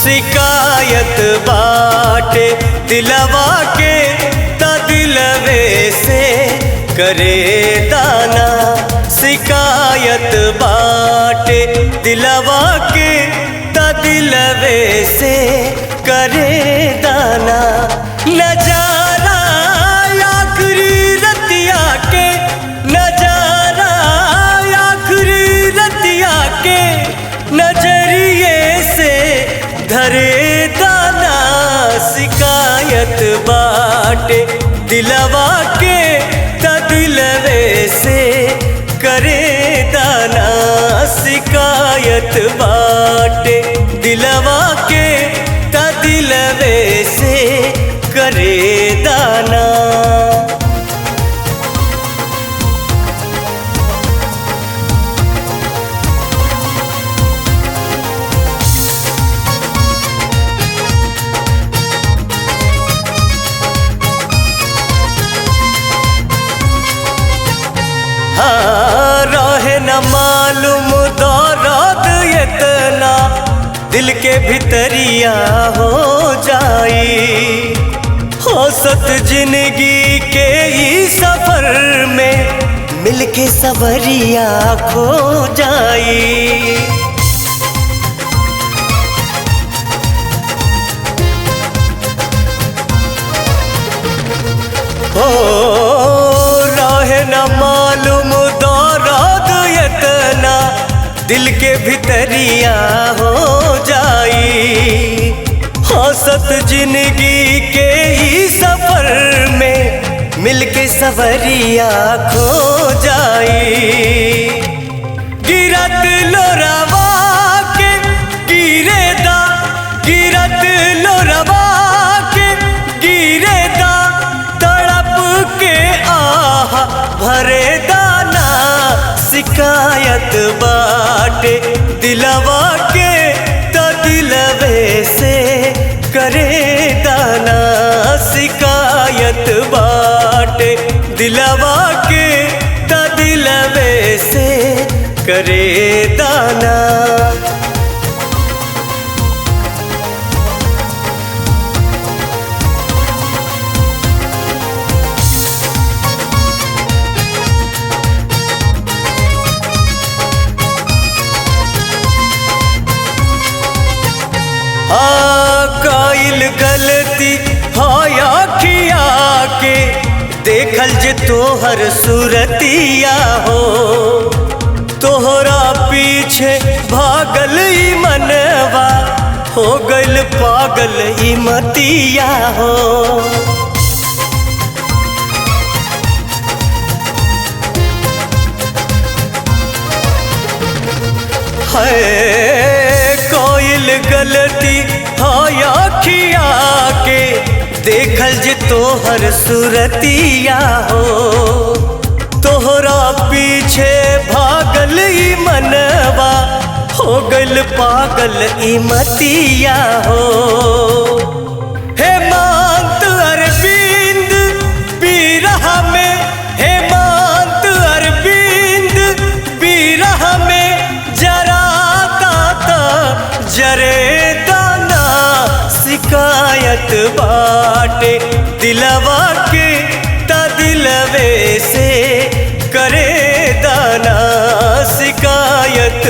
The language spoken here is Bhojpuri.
शिकायत बाटे दिलवा के त दिलवे से करे दाना। शिकायत बाटे दिलवा के त दिलवे से करे दाना। नजारा आखिरी रतिया के, नजारा आखिरी रतिया के नजरिए से धरे दाना। शिकायत बाटे दिलवा के त दिलवे से करे दाना। शिकायत बाटे दिलवा के त दिलवे से करे दाना। हाँ, रहे न मालूम दर्द इतना दिल के भितरिया हो जाई। हौसत जिंदगी के ई सफर में मिलके सवरिया खो जाई। हो रहे न मालूम दर्द इतना दिल के भितरिया हो जाई। हौसत जिंदगी के ई सफर में मिलके सवरिया खो जाई। गिरत लोरावा के गिरे दा, गिरत लोरावा के गिरे दा, तड़प के आह भरे दाना। शिकायत बाटे दिलवा के त दिलवे से करे दाना। शिकायत बाटे दिलवा के त दिलवे से करे दाना। काइल गलती हाया किया के देखल जे तोहर सूरतिया हो। तोहरा पीछे भागल ई मनवा हो गइल पागल ई मतिया हो। है कोइल गलती हाया किया के देखल जे तोहर सूरतिया हो। तोहरा पीछे भागल ई मनवा हो गइल पागल ई मतिया हो। हेमंत अरविंद बिरह में, हेमंत अरविंद बिरह में जराता ता जरे दाना। शिकायत बाटे दिलवा के त दिलवे से करे दाना। शिकायत